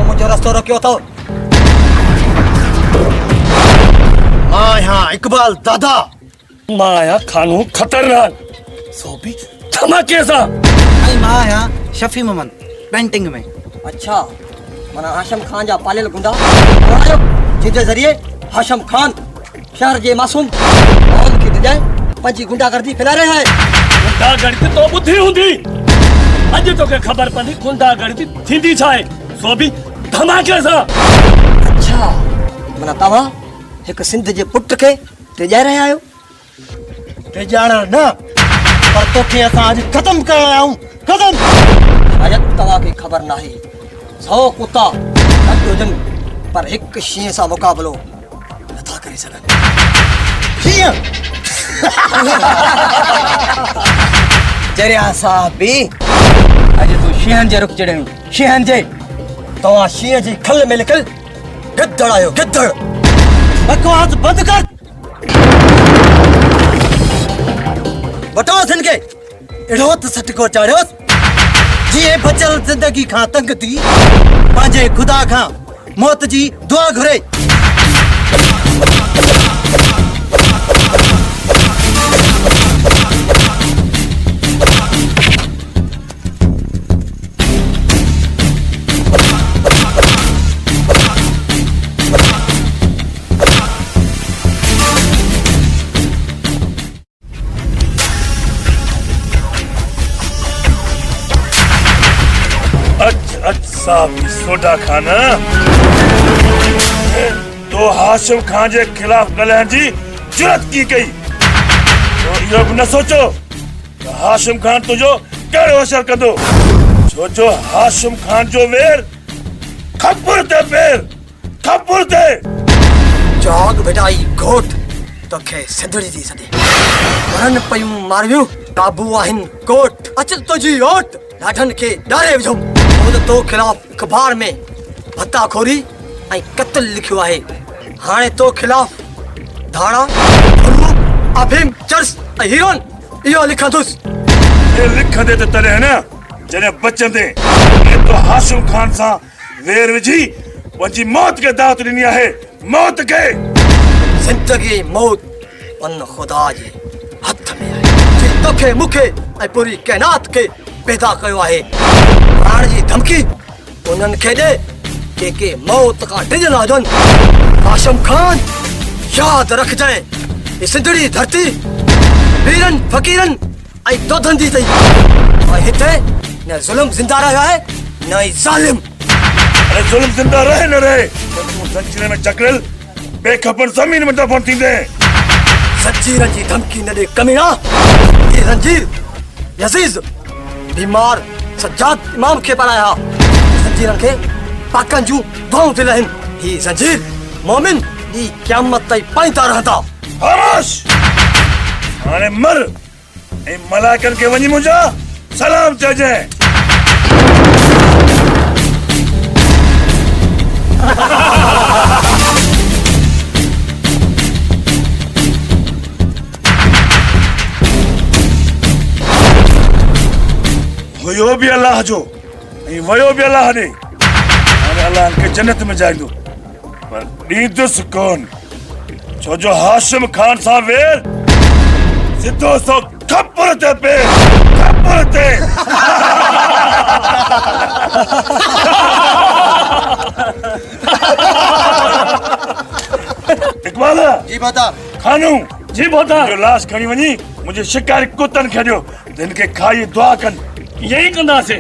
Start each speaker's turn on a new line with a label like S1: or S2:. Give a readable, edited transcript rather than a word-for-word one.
S1: मुझे रस्तो रोकियो तो
S2: मां यहाँ इकबाल दादा
S3: माया खानू खतरनाक सोबी धमाके सा
S4: आई मां यहाँ शफी मोहम्मद पेंटिंग में।
S1: अच्छा मना हाशम खान जा पालियल गुंडा आयो जिनके जरिए हाशम खान शहर जे मासूम कौन की दिजाए पंजी गुंडागर्दी फैला रहा है।
S3: गुंडागर्दी तो बुद्धि हुंदी अज तो के खबर पनी गुंडागर्दी थींदी छाए सो भी धमाके सा।
S1: अच्छा मना तवा एक सिंध जे पुट के ते जाए रहा आयो
S2: ते जाना ना पर तो के असा आज खत्म कर आऊं खत्म
S1: शायद तवा की खबर नाही 100 कुत्ता डजन पर एक शीं सा मुकाबलो नथा करे सघन।
S2: शीं
S1: जरिया साहब भी अज तू शीहन जे रुक चढ़े शीहन जे तवा शीह जी खल में निकल गिद्धड़ आयो गिद्धड़
S2: बकवास बंद कर
S1: बटोस इनके एड़ो त सटको चाड़ियोस जी बचल जिंदगी खां तंग थी पांजे खुदा खां मौत जी दुआ घुरे।
S3: अच्छा सोडा खाना तो हाशिम खान के खिलाफ ॻाल्हाइण जी जुरत की कई तो इहो बि न सोचो त हाशिम खान तुंहिंजो कहिड़ो असर कंदो छो जो हाशिम खान जो वेर खपुर ते पेर खपुर ते
S1: जाग बेटाई घोट तोखे सिंधड़ी थी सॾे मरन पयूं मारियूं काबू आहिनि कोट अच तुंहिंजी ओट ॾाढनि खे ॾारे विझो तो खिलाफ अखबार में हत्ताखोरी ऐं क़त्ल लिखियो आहे हाणे तो खिलाफ धाड़ा अफीम चर्स ऐं हीरोइन इहो लिखंदुसि।
S3: ये लिखंदे त तॾहिं न जॾहिं बचंदे तो हाशिम खान सां वेर विझी पंहिंजी मौत खे दावत ॾिनी आहे मौत खे।
S1: ज़िंदगी मौत उन ख़ुदा जे हथ में आहे जे तोखे मूंखे ऐं पूरी काइनात खे पैदा कयो आहे। मारण जी धमकी उन्हनि खे ॾे के मौत खां डिॼंदा हुजनि। हाशिम खान यादि रखजांइ ही सिंधड़ी धरती वीरनि फ़क़ीरनि ऐं दोधनि जी अथई ऐं हिते न ज़ुल्म ज़िंदा रहियो आहे न ई ज़ालिम।
S3: अरे ज़ुल्म ज़िंदा रहे न रहे तूं ज़ंजीर में जकड़ियल बेखबर ज़मीन में दफ़न थींदे।
S1: ज़ंजीर जी धमकी न ॾे कमीना ये ज़ंजीर यज़ीज़ बीमार सज्जाद इमाम के बनाया ज़ंजीरन के पाकन जू दुआऊं थी लहन ही ज़ंजीर मोमिन दी क़यामत ताईं पाईंदा रहंदा।
S3: खामोश हाणे मर ऐं मलाइकनि खे वञी मुंहिंजा सलाम चइजांइ। हुयो भी अल्लाह जो ऐं वयो भी अल्लाह ॾे हाणे अल्लाह खे जन्नत में जाईंदो पर ॾींदुसि कोन छो जो हाशिम खान सां वेर सिधो सो खपुर ते पे खपुर ते। इकबाल
S2: जी बता
S3: खानू जी बता जो लाश खणी वञी मुंहिंजे शिकारी कुतनि खे ॾियो जिन खे खाई दुआ कनि यही कंदासीं।